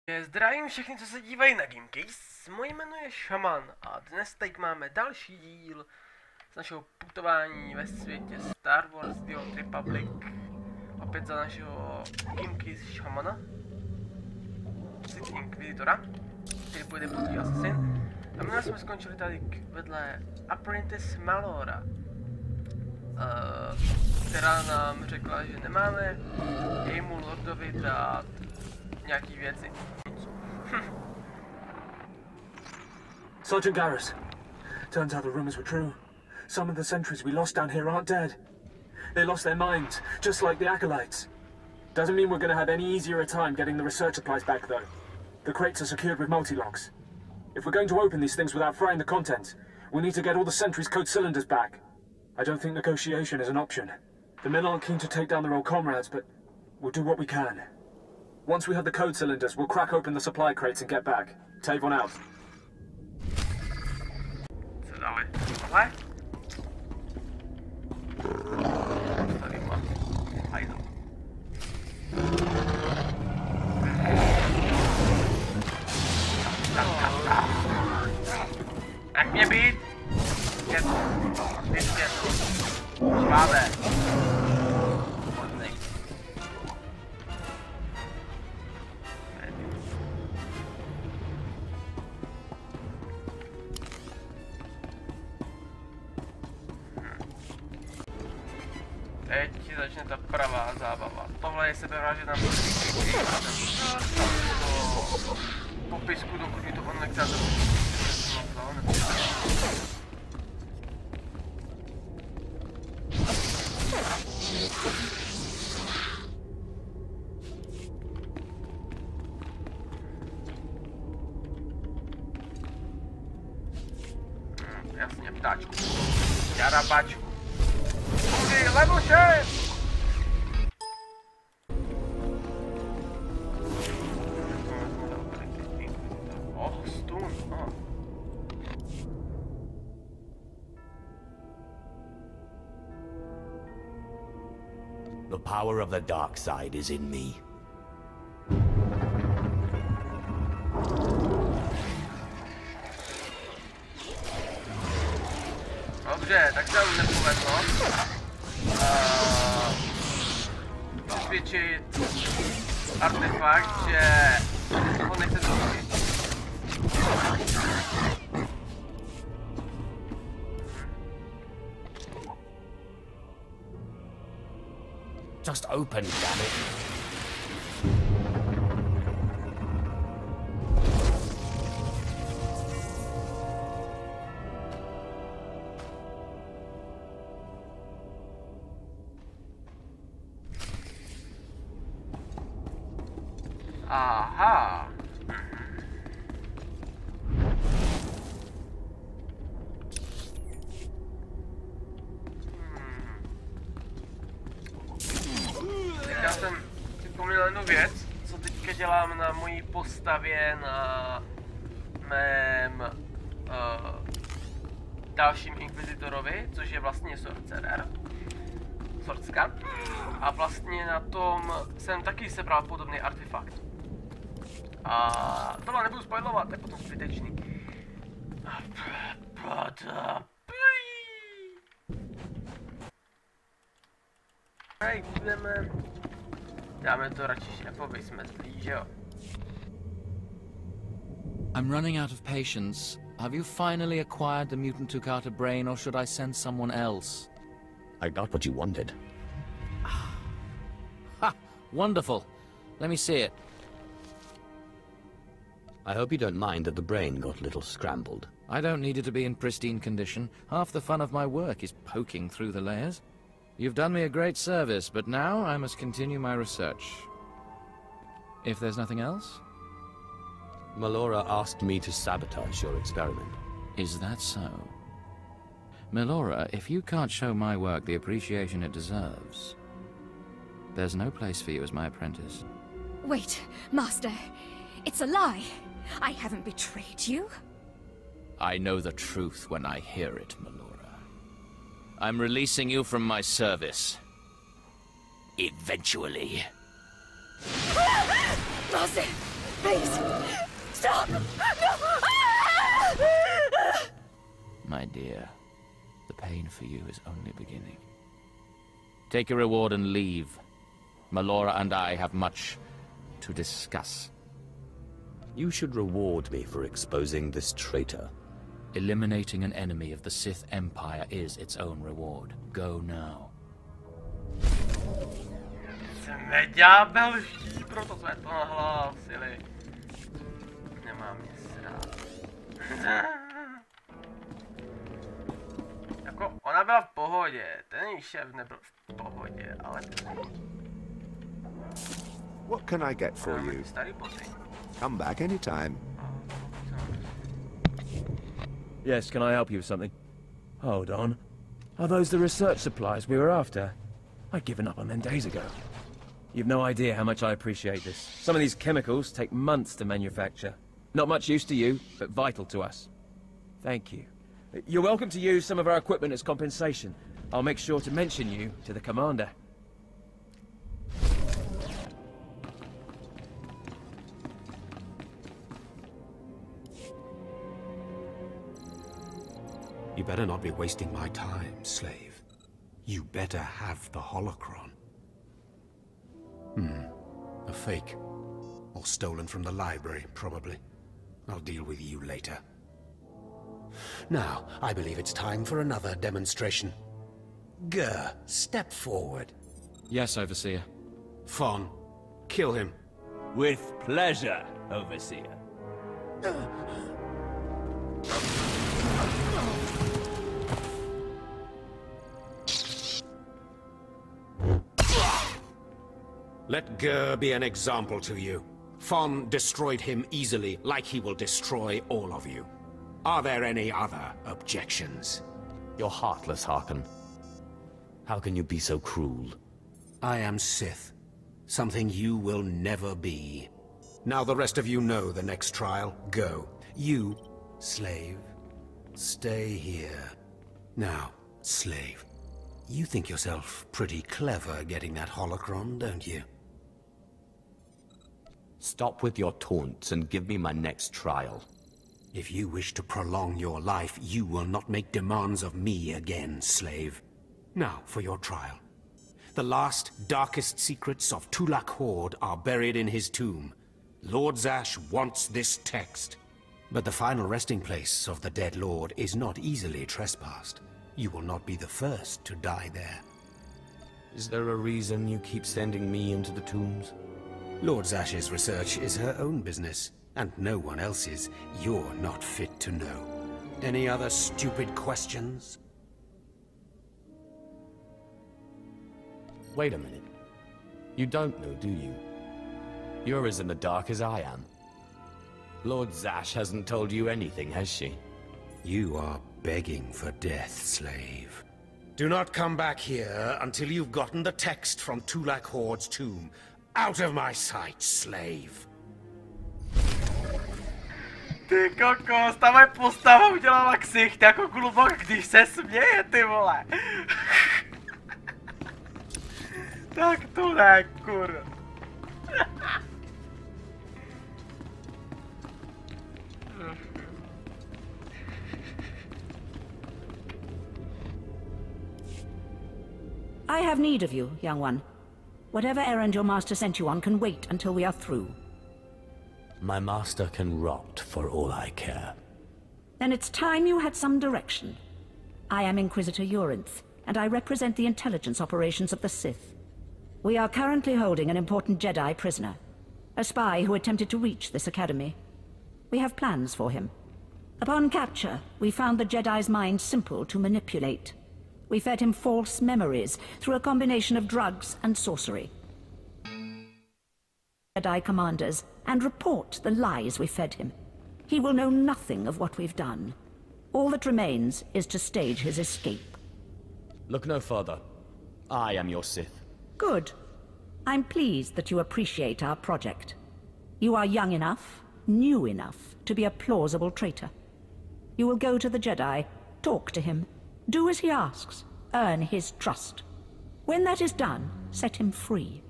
Zdravím všechny, co se dívají na Gamecase. Moje jméno je Shaman a dnes teď máme další díl z našeho putování ve světě Star Wars The Old Republic. Opět za našeho Gamecase Shamana, Sith Inquisitora, který půjde proti Assassin. A my jsme skončili tady vedle Apprentice Malora, která nám řekla, že nemáme jejímu lordovi dát nějaký věci. Sergeant Garrus, turns out the rumors were true. Some of the sentries we lost down here aren't dead. They lost their minds, just like the acolytes. Doesn't mean we're going to have any easier a time getting the research supplies back, though. The crates are secured with multi-locks. If we're going to open these things without frying the contents, we'll need to get all the sentries' code cylinders back. I don't think negotiation is an option. The men aren't keen to take down their old comrades, but we'll do what we can. Once we have the code cylinders, we'll crack open the supply crates and get back. Tavon out. Co dále? Tohle? Tady má. Hajdu. Jak mě být? Svět. Švábe. Teď začne ta pravá zábava. Tohle je sebevražedná popisku, dokud mi to on nechce jasně, ptáčku. Jarabačku. Level 6! Oh, stůl, oh. The power of the dark side is in me. Dobře, tak se vám nepovedlo přesvědčit artefakt, že ho nechce zrušit. Just open, damn it. Aha. Já jsem si vzpomněl jednu věc, co teďka dělám na mojí postavě na mém dalším inkvizitorovi, což je vlastně sorcerer. Sorcka. A vlastně na tom jsem taky sebral podobný artefakt. A tohle nebudu spoilovat, to je potom zbytečný. Hej, budeme... Dáme to radši šéfovi, jsme zlí, že jo? I'm running out of patience. Have you finally acquired the mutant Tukata brain, or should I send someone else? I got what you wanted. Ha! Wonderful. Let me see it. I hope you don't mind that the brain got a little scrambled. I don't need it to be in pristine condition. Half the fun of my work is poking through the layers. You've done me a great service, but now I must continue my research. If there's nothing else? Melora asked me to sabotage your experiment. Is that so? Melora, if you can't show my work the appreciation it deserves, there's no place for you as my apprentice. Wait, Master. It's a lie. I haven't betrayed you. I know the truth when I hear it, Melora. I'm releasing you from my service. Eventually. Master! Please, stop! No! My dear, the pain for you is only beginning. Take your reward and leave. Melora and I have much to discuss. You should reward me for exposing this traitor. Eliminating an enemy of the Sith Empire is its own reward. Go now. Jsme ďábelští, proto jsme to nahlásili. Nemám nic rád. Jako, ona byla v pohodě, ten její šéf nebyl v pohodě, ale... What can I get for you? Starý boty. Come back anytime. Yes, can I help you with something? Hold on. Are those the research supplies we were after? I'd given up on them days ago. You've no idea how much I appreciate this. Some of these chemicals take months to manufacture. Not much use to you, but vital to us. Thank you. You're welcome to use some of our equipment as compensation. I'll make sure to mention you to the commander. You better not be wasting my time, slave. You better have the holocron. A fake. Or stolen from the library, probably. I'll deal with you later. Now, I believe it's time for another demonstration. Gur, step forward. Yes, Overseer. Fon, kill him. With pleasure, Overseer. Let Gur be an example to you. Fon destroyed him easily, like he will destroy all of you. Are there any other objections? You're heartless, Harken. How can you be so cruel? I am Sith. Something you will never be. Now the rest of you know the next trial. Go. You, slave, stay here. Now, slave, you think yourself pretty clever getting that holocron, don't you? Stop with your taunts and give me my next trial. If you wish to prolong your life, you will not make demands of me again, slave. Now, for your trial. The last, darkest secrets of Tulak Hord are buried in his tomb. Lord Zash wants this text. But the final resting place of the dead lord is not easily trespassed. You will not be the first to die there. Is there a reason you keep sending me into the tombs? Lord Zash's research is her own business, and no one else's. You're not fit to know. Any other stupid questions? Wait a minute. You don't know, do you? You're as in the dark as I am. Lord Zash hasn't told you anything, has she? You are begging for death, slave. Do not come back here until you've gotten the text from Tulak Hord's tomb. Out of my sight, slave. Ty kokos, ta moje postava udělala ksicht jako klubok, když se směje, ty vole. Tak to ne, kur. I have need of you, young one. Whatever errand your master sent you on can wait until we are through. My master can rot for all I care. Then it's time you had some direction. I am Inquisitor Urinth, and I represent the intelligence operations of the Sith. We are currently holding an important Jedi prisoner, a spy who attempted to reach this academy. We have plans for him. Upon capture, we found the Jedi's mind simple to manipulate. We fed him false memories through a combination of drugs and sorcery. Jedi commanders, and report the lies we fed him. He will know nothing of what we've done. All that remains is to stage his escape. Look no further. I am your Sith. Good. I'm pleased that you appreciate our project. You are young enough, new enough, to be a plausible traitor. You will go to the Jedi, talk to him, do as he asks, earn his trust. When that is done, set him free.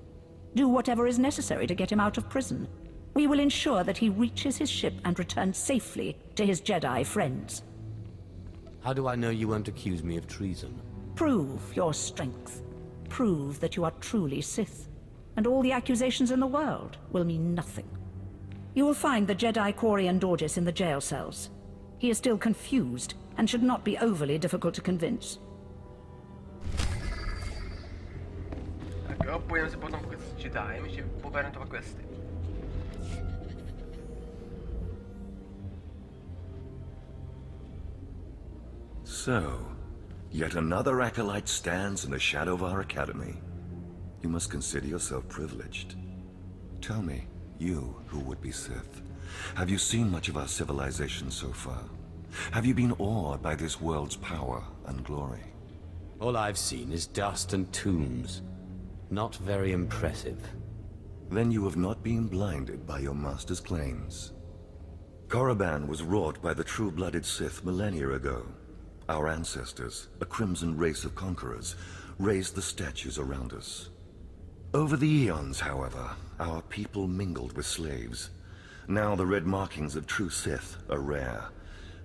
Do whatever is necessary to get him out of prison. We will ensure that he reaches his ship and returns safely to his Jedi friends. How do I know you won't accuse me of treason? Prove your strength. Prove that you are truly Sith. And all the accusations in the world will mean nothing. You will find the Jedi Quarian Dorgis in the jail cells. He is still confused and should not be overly difficult to convince. Tak jo, půjdeme se potom s Jediem, ještě pobereme to questy. So, yet another acolyte stands in the shadow of our academy. You must consider yourself privileged. Tell me, you who would be Sith, have you seen much of our civilization so far? Have you been awed by this world's power and glory? All I've seen is dust and tombs. Not very impressive. Then you have not been blinded by your master's claims. Korriban was wrought by the true-blooded Sith millennia ago. Our ancestors, a crimson race of conquerors, raised the statues around us. Over the eons, however, our people mingled with slaves. Now the red markings of true Sith are rare,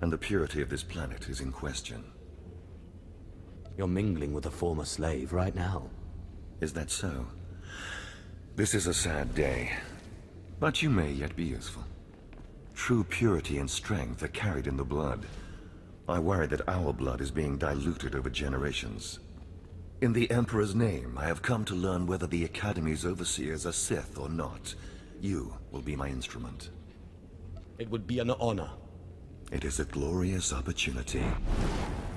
and the purity of this planet is in question. You're mingling with a former slave right now. Is that so? This is a sad day, but you may yet be useful. True purity and strength are carried in the blood. I worry that our blood is being diluted over generations. In the Emperor's name, I have come to learn whether the Academy's overseers are Sith or not. You will be my instrument. It would be an honor. It is a glorious opportunity.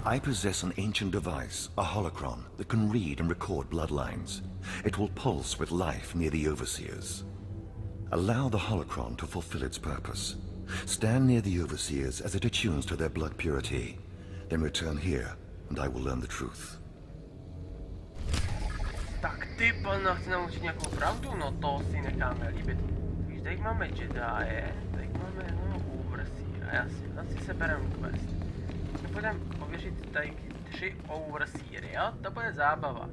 I possess an ancient device, a holocron, that can read and record bloodlines. It will pulse with life near the overseers. Allow the holocron to fulfill its purpose. Stand near the overseers as it attunes to their blood purity. Then return here, and I will learn the truth. Tak ty, pana, chce nám učit nějakou pravdu? No to si necháme líbit. Takže tady máme Jedie, tady máme overseera, jasně, na si sebereme quest. My budeme ověřit tady 3 overseery, jo? To bude zábava.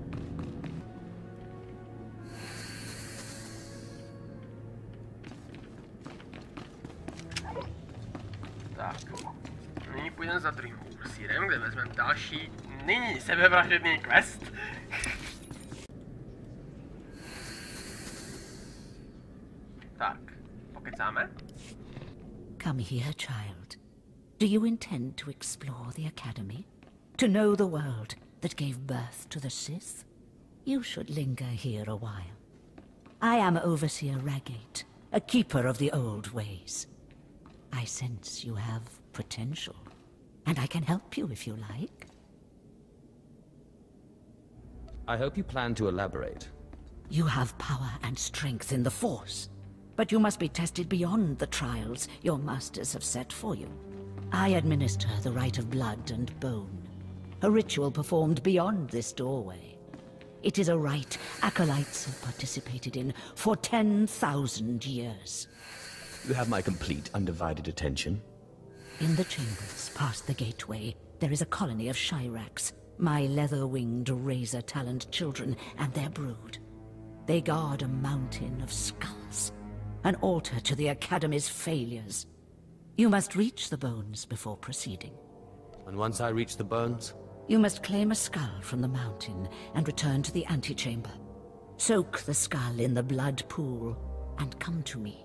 Tak, nyní půjdeme za druhým overseerem, kde vezmeme další, nyní sebevražedný quest. Tak, pokecáme? Come here, child. Do you intend to explore the Academy? To know the world that gave birth to the Sith? You should linger here a while. I am Overseer Ragate, a keeper of the old ways. I sense you have potential, and I can help you if you like. I hope you plan to elaborate. You have power and strength in the Force, but you must be tested beyond the trials your masters have set for you. I administer the rite of blood and bone, a ritual performed beyond this doorway. It is a rite acolytes have participated in for 10,000 years. You have my complete, undivided attention. In the chambers past the gateway, there is a colony of Shyraks, my leather-winged, razor-taloned children and their brood. They guard a mountain of skulls, an altar to the Academy's failures. You must reach the bones before proceeding. And once I reach the bones? You must claim a skull from the mountain and return to the antechamber. Soak the skull in the blood pool and come to me.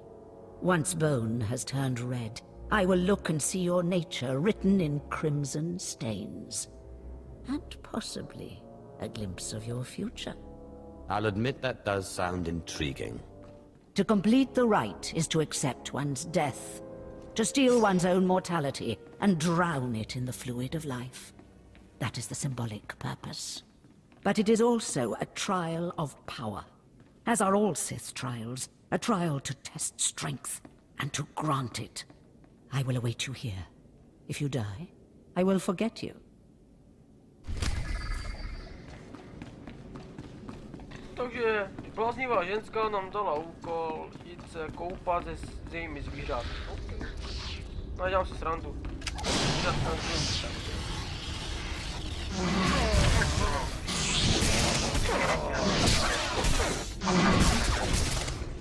Once bone has turned red, I will look and see your nature written in crimson stains. And possibly a glimpse of your future. I'll admit that does sound intriguing. To complete the rite is to accept one's death, to steal one's own mortality and drown it in the fluid of life. That is the symbolic purpose. But it is also a trial of power, as are all Sith trials, a trial to test strength and to grant it. I will await you here. If you die, I will forget you. Takže bláznivá ženská nám dala úkol jít se koupat se jejími zvířaty. Okay. No a dělám si srandu.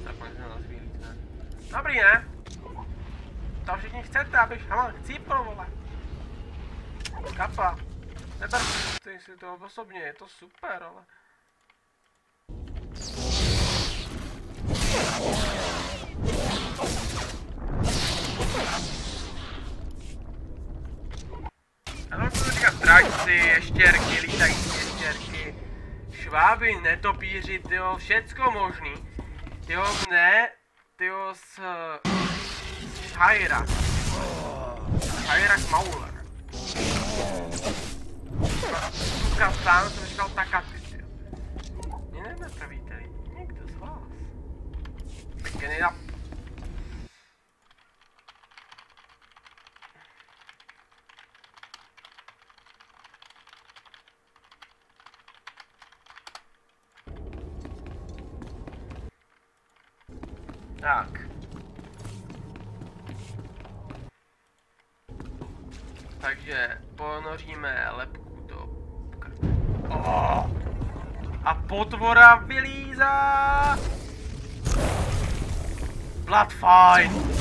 Tak pojďme na zvířít, ne? Dobrý, ne? To všichni chcete, aby Shaman chcípl, vole. Kapa. Neberte si to osobně, je to super, ale... Ano, co říkat, drakci, ještěrky, lítající ještěrky, šváby, netopíři, tyjo, všecko možný. Tyjo, ne, tyjo, z Shaira. Shaira Mauler. Tuka sám jsem říkal Takaty, tyjo. Mě nenapravíte lidi, někdo z vás. Taky nejda. Tak. Takže ponoříme lepku do... Oh! A potvora vylízá! Blood fight!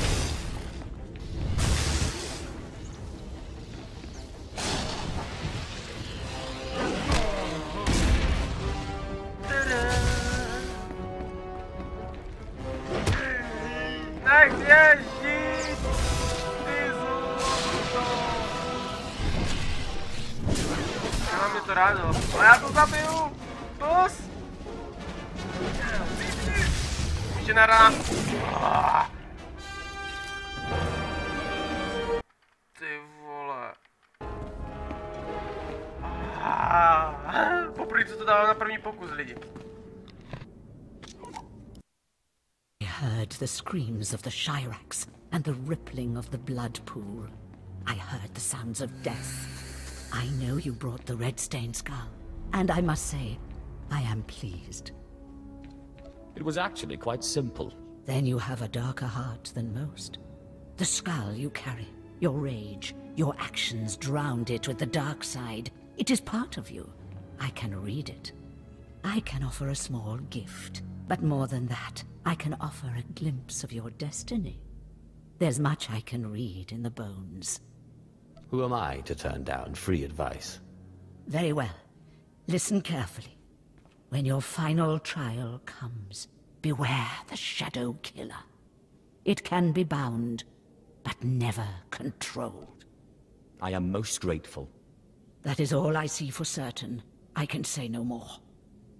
Nechceš žít! Ty zůsto! Nemám mi to rádo. A já to zabiju! Pus! Ještě naraz! Ty vole. Poprvé co to dalo na první pokus, lidi. Heard the screams of the Shirax and the rippling of the blood pool. I heard the sounds of death. I know you brought the red-stained skull, and I must say, I am pleased. It was actually quite simple. Then you have a darker heart than most. The skull you carry, your rage, your actions drowned it with the dark side. It is part of you. I can read it. I can offer a small gift. But more than that, I can offer a glimpse of your destiny. There's much I can read in the bones. Who am I to turn down free advice? Very well. Listen carefully. When your final trial comes, beware the Shadow Killer. It can be bound, but never controlled. I am most grateful. That is all I see for certain. I can say no more.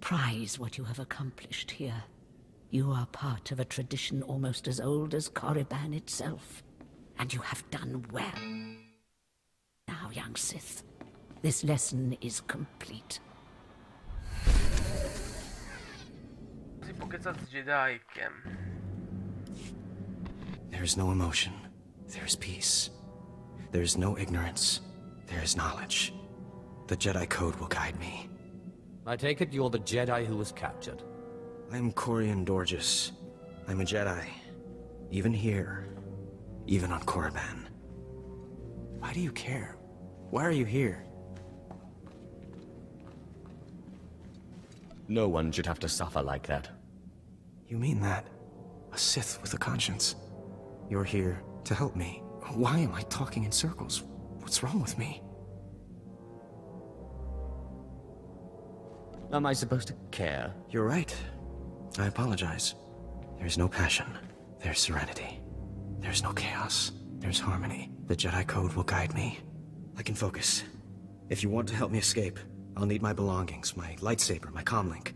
Prize what you have accomplished here. You are part of a tradition almost as old as Korriban itself, and you have done well. Now, young Sith, this lesson is complete. There is no emotion. There is peace. There is no ignorance. There is knowledge. The Jedi Code will guide me. I take it you're the Jedi who was captured. I'm Corian Dorjus. I'm a Jedi. Even here. Even on Korriban. Why do you care? Why are you here? No one should have to suffer like that. You mean that? A Sith with a conscience. You're here to help me. Why am I talking in circles? What's wrong with me? Am I supposed to care? You're right. I apologize. There's no passion. There's serenity. There's no chaos. There's harmony. The Jedi Code will guide me. I can focus. If you want to help me escape, I'll need my belongings, my lightsaber, my comlink.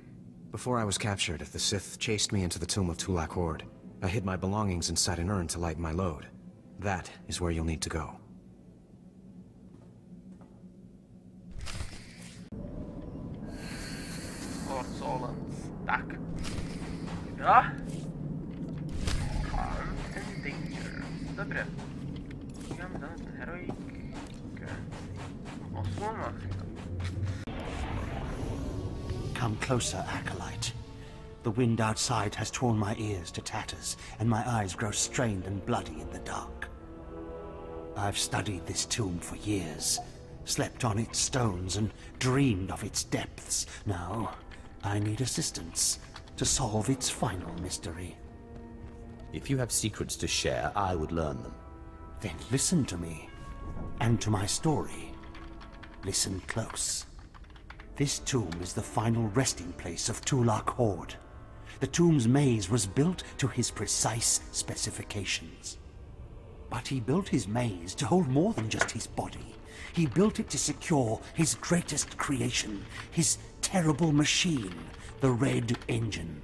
Before I was captured, the Sith chased me into the tomb of Tulak Hord. I hid my belongings inside an urn to lighten my load. That is where you'll need to go. Tak. Jo? Calm and danger. Dobré. Máme tam ten heroik. 8. Come closer, Acolyte. The wind outside has torn my ears to tatters, and my eyes grow strained and bloody in the dark. I've studied this tomb for years, slept on its stones, and dreamed of its depths. Now, I need assistance to solve its final mystery. If you have secrets to share, I would learn them. Then listen to me, and to my story. Listen close. This tomb is the final resting place of Tulak Hord. The tomb's maze was built to his precise specifications. But he built his maze to hold more than just his body. He built it to secure his greatest creation, his terrible machine, the Red Engine.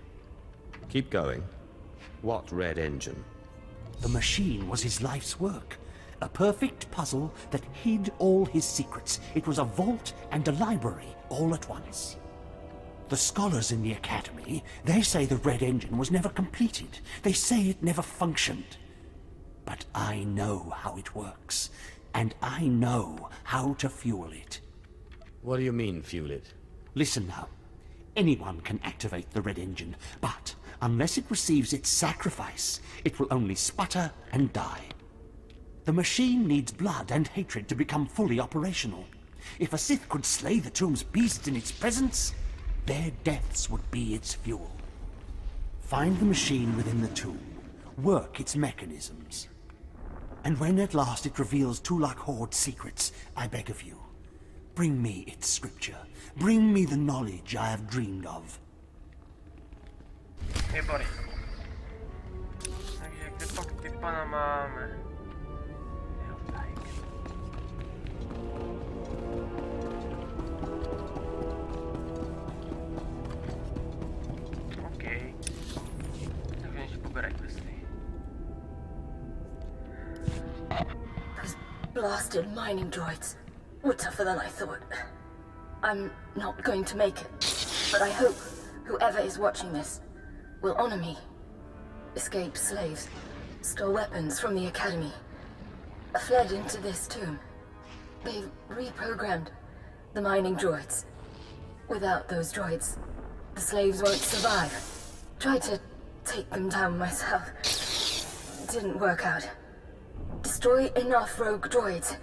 Keep going. What Red Engine? The machine was his life's work. A perfect puzzle that hid all his secrets. It was a vault and a library all at once. The scholars in the Academy, they say the Red Engine was never completed. They say it never functioned. But I know how it works, and I know how to fuel it. What do you mean, fuel it? Listen now. Anyone can activate the Red Engine, but unless it receives its sacrifice, it will only sputter and die. The machine needs blood and hatred to become fully operational. If a Sith could slay the tomb's beasts in its presence, their deaths would be its fuel. Find the machine within the tomb. Work its mechanisms. And when at last it reveals Tulak Hord's secrets, I beg of you, bring me its scripture. Bring me the knowledge I have dreamed of. Výborně. Takže kde pak ty pana máme? Jo, tak. OK. Takže ještě poberaj prsty. Those blasted mining droids were tougher than I thought. I'm not going to make it, but I hope whoever is watching this will honor me. Escaped slaves, stole weapons from the Academy, fled into this tomb. They've reprogrammed the mining droids. Without those droids, the slaves won't survive. Tried to take them down myself. Didn't work out. Destroy enough rogue droids,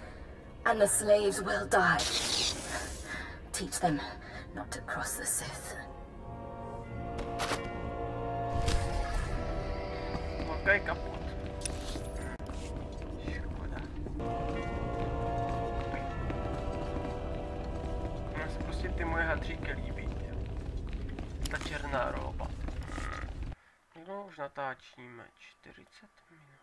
and the slaves will die. Teach them not to cross the Sith. Okay, kaput. Škoda. Mně se prostě ty moje hadříky líbí. Ta černá roba. No, už natáčíme 40 minut.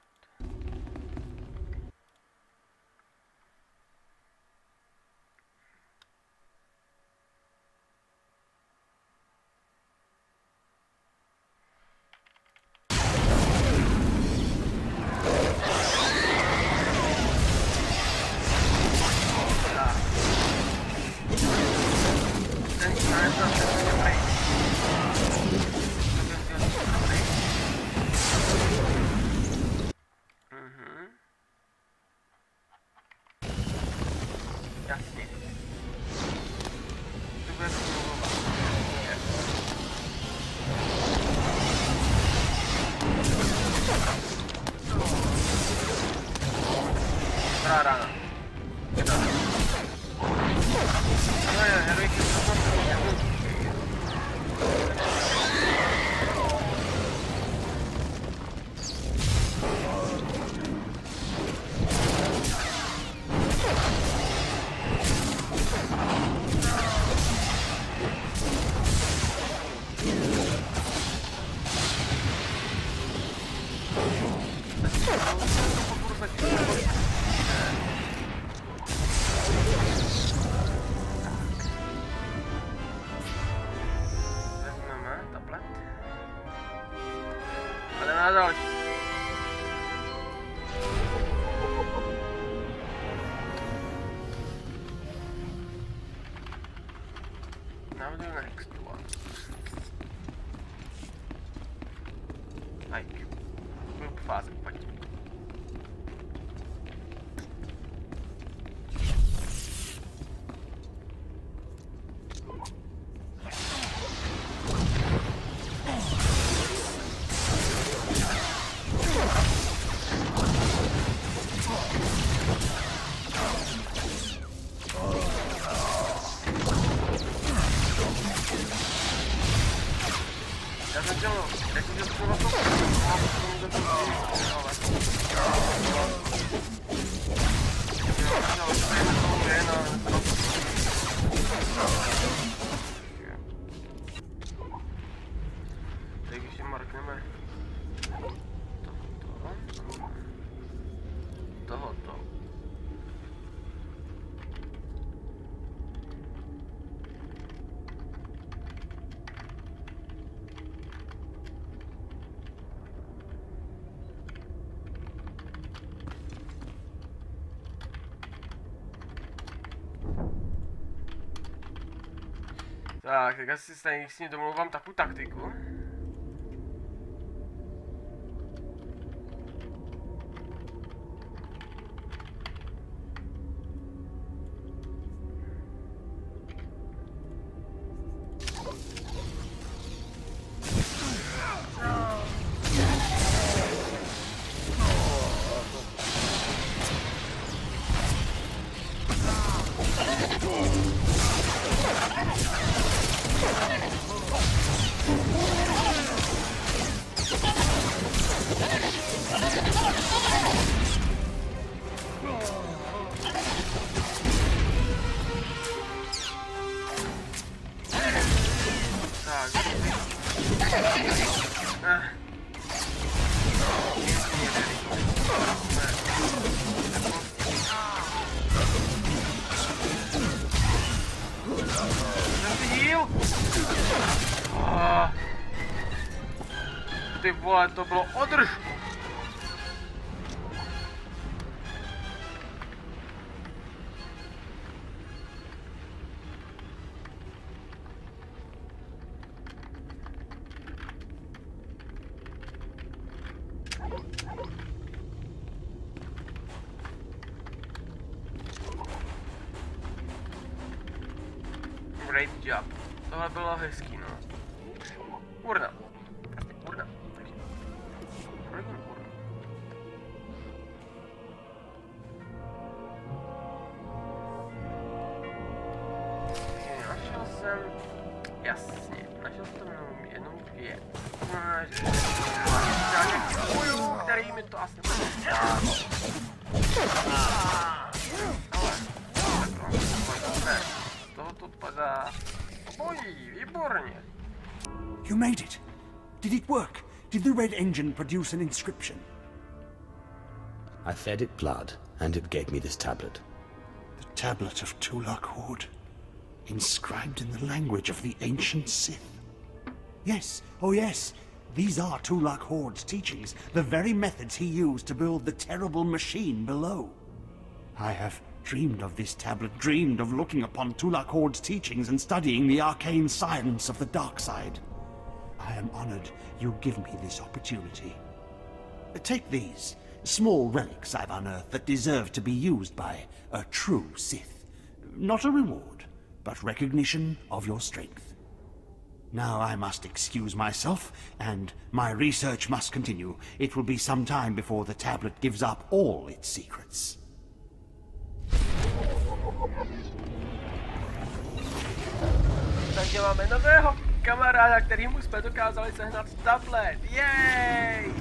Tak asi s ním domluvám takovou taktiku. Ty vole, to bylo održ! Great job. Tohle bylo hezký, no. Urna. Urna. Našel jsem... Jasně, našel jsem jenom věc. Nějakých bojů, který mi to asi nebude. Z toho to padá. Bojí, výborně. You made it. Did it work? Did the red engine produce an inscription? I fed it blood, and it gave me this tablet. The tablet of Tulak Hord, inscribed in the language of the ancient Sith. Yes, oh yes, these are Tulak Hord's teachings, the very methods he used to build the terrible machine below. I have dreamed of this tablet, dreamed of looking upon Tulak Hord's teachings and studying the arcane science of the dark side. I am honored you give me this opportunity. Take these, small relics I've unearthed that deserve to be used by a true Sith. Not a reward, but recognition of your strength. Now I must excuse myself, and my research must continue. It will be some time before the tablet gives up all its secrets. Takže máme nového kamaráda, kterýmu jsme dokázali sehnat tablet. Jej!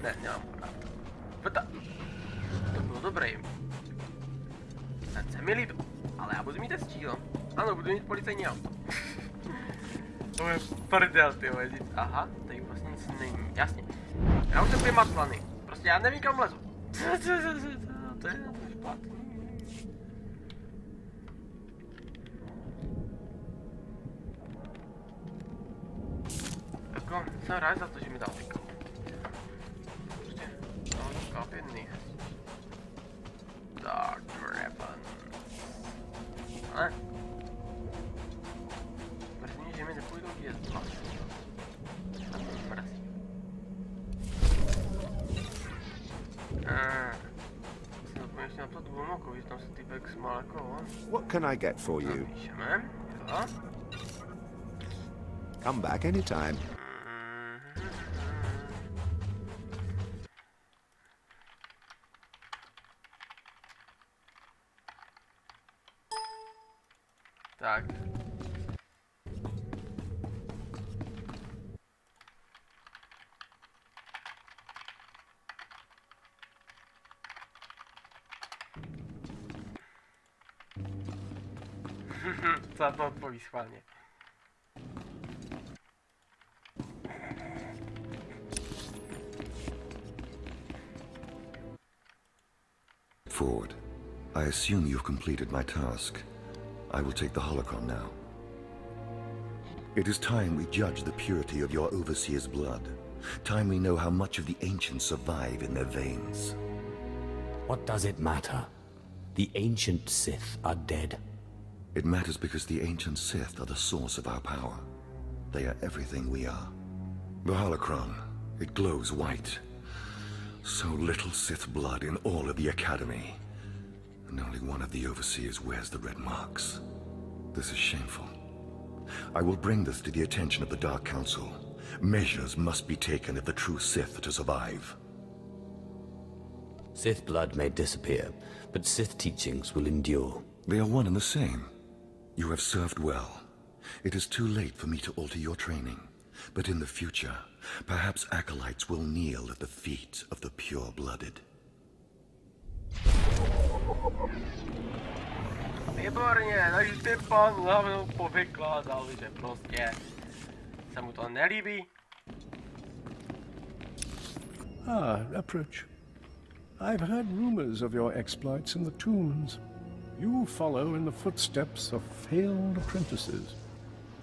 Ne, nemám rád. To bylo dobré. Ten se mi líbil, ale já budu mít testílo. Ano, budu mít policejní auto. To je prdel, ty vole. Aha, tady vlastně nic není. Jasně. Já už jsem primatlaný. Prostě já nevím, kam lezu. To je špatný. Jako, jsem rád za to, že mi dal ty koule. Prostě, no, kapědný. Dark weapons. Ale... Mrzí, že mi nepůjdou dělat vlastně. Mrzí. Jsem zapomněl ještě na to dvoumokou, že tam se týpek smál jako on. What can I get for you? Shaman, jo? Come back anytime. Tak. Co to odpoví schválně? Ford, I assume you've completed my task. I will take the holocron now. It is time we judge the purity of your overseer's blood. Time we know how much of the ancients survive in their veins. What does it matter? The ancient Sith are dead. It matters because the ancient Sith are the source of our power. They are everything we are. The holocron, it glows white. So little Sith blood in all of the Academy. And only one of the Overseers wears the red marks. This is shameful. I will bring this to the attention of the Dark Council. Measures must be taken if the true Sith are to survive. Sith blood may disappear, but Sith teachings will endure. They are one and the same. You have served well. It is too late for me to alter your training. But in the future, perhaps acolytes will kneel at the feet of the pure-blooded. Výborně, takže ten pán hlavnou povykládal, že prostě se mu to nelíbí. Approach. I've heard rumors of your exploits in the tombs. You follow in the footsteps of failed apprentices.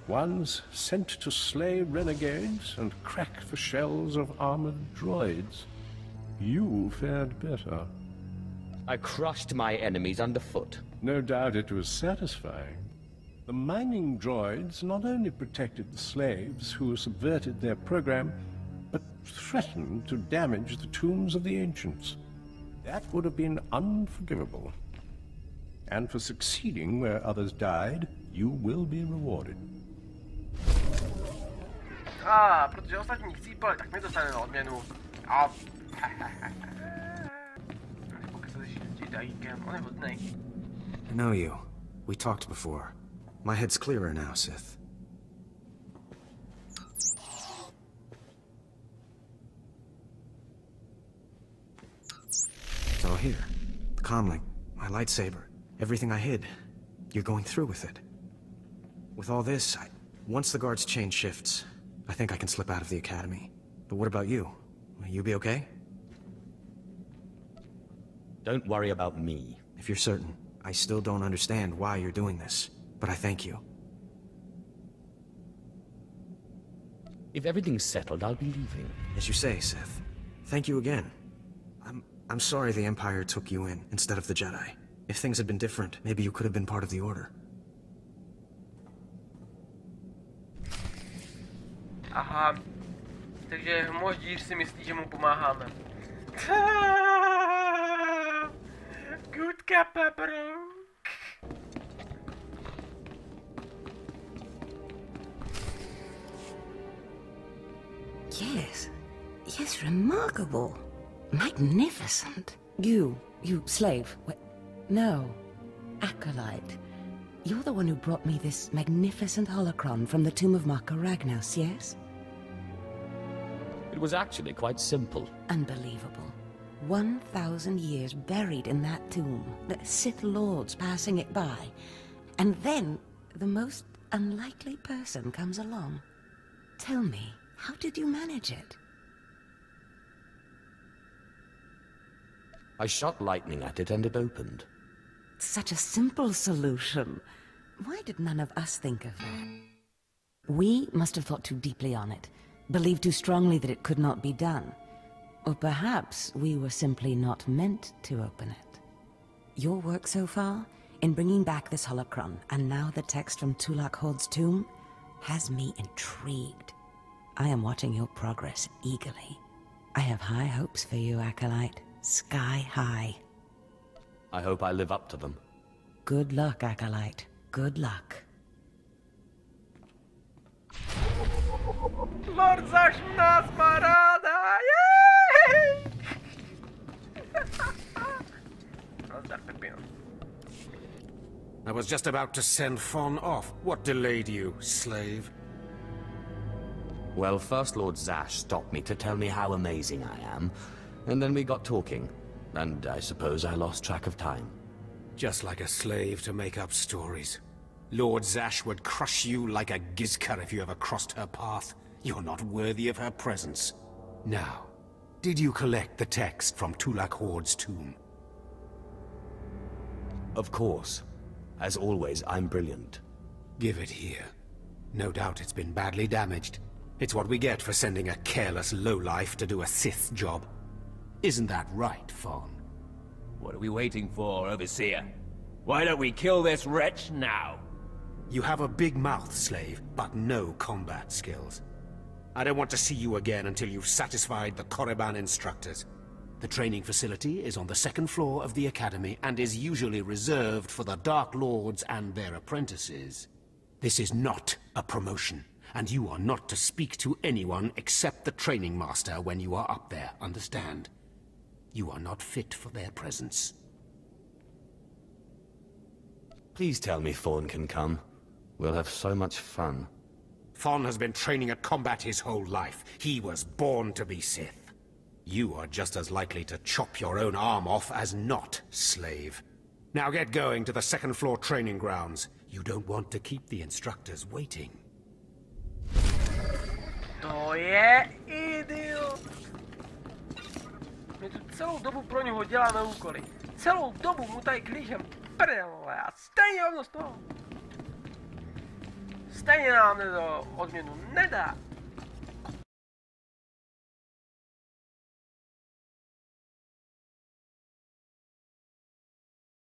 Ones sent to slay renegades and crack the shells of armored droids. You fared better. I crushed my enemies underfoot. No doubt it was satisfying. The mining droids not only protected the slaves who subverted their program, but threatened to damage the tombs of the ancients. That would have been unforgivable. And for succeeding where others died, you will be rewarded. Protože ostatní chcípali, tak mi dostane odměnu. A... I know you. We talked before. My head's clearer now, Sith. It's all here. The comlink, my lightsaber, everything I hid. You're going through with it. With all this, once the guards change shifts, I think I can slip out of the academy. But what about you? Will you be okay? Don't worry about me. If you're certain, I still don't understand why you're doing this, but I thank you. If everything's settled, I'll be leaving. As you say, Sith. Thank you again. I'm sorry the Empire took you in instead of the Jedi. If things had been different, maybe you could have been part of the Order. Aha. Takže moždíř si myslí, že mu pomáháme. Good kappa, bro. Yes, remarkable. Magnificent. You slave. Wait, no. Acolyte. You're the one who brought me this magnificent holocron from the tomb of Marka Ragnos, yes? It was actually quite simple. Unbelievable. 1,000 years buried in that tomb, the Sith Lords passing it by, and then the most unlikely person comes along. Tell me, how did you manage it? I shot lightning at it and it opened. Such a simple solution. Why did none of us think of that? We must have thought too deeply on it, believed too strongly that it could not be done. Or perhaps we were simply not meant to open it. Your work so far, in bringing back this holocron, and now the text from Tulak Hord's tomb, has me intrigued. I am watching your progress eagerly. I have high hopes for you, Acolyte. Sky high. I hope I live up to them. Good luck, Acolyte. Good luck. Lord Zash nás má ráda! I was just about to send Fon off. What delayed you, slave? Well, first Lord Zash stopped me to tell me how amazing I am, and then we got talking, and I suppose I lost track of time. Just like a slave to make up stories. Lord Zash would crush you like a gizkar if you ever crossed her path. You're not worthy of her presence. Now, did you collect the text from Tulak Hord's tomb? Of course. As always, I'm brilliant. Give it here. No doubt it's been badly damaged. It's what we get for sending a careless lowlife to do a Sith job. Isn't that right, Fon? What are we waiting for, Overseer? Why don't we kill this wretch now? You have a big mouth, slave, but no combat skills. I don't want to see you again until you've satisfied the Korriban instructors. The training facility is on the second floor of the academy and is usually reserved for the Dark Lords and their apprentices. This is not a promotion, and you are not to speak to anyone except the training master when you are up there, understand? You are not fit for their presence. Please tell me Fawn can come. We'll have so much fun. Fawn has been training at combat his whole life. He was born to be Sith. You are just as likely to chop your own arm off as not, slave. Now get going to the second floor training grounds. You don't want to keep the instructors waiting. To je idiot. My tu celou dobu pro něho děláme úkoly. Celou dobu mu tady klížem prdele a stejně hovno z toho. Stejně nám to odměnu nedá.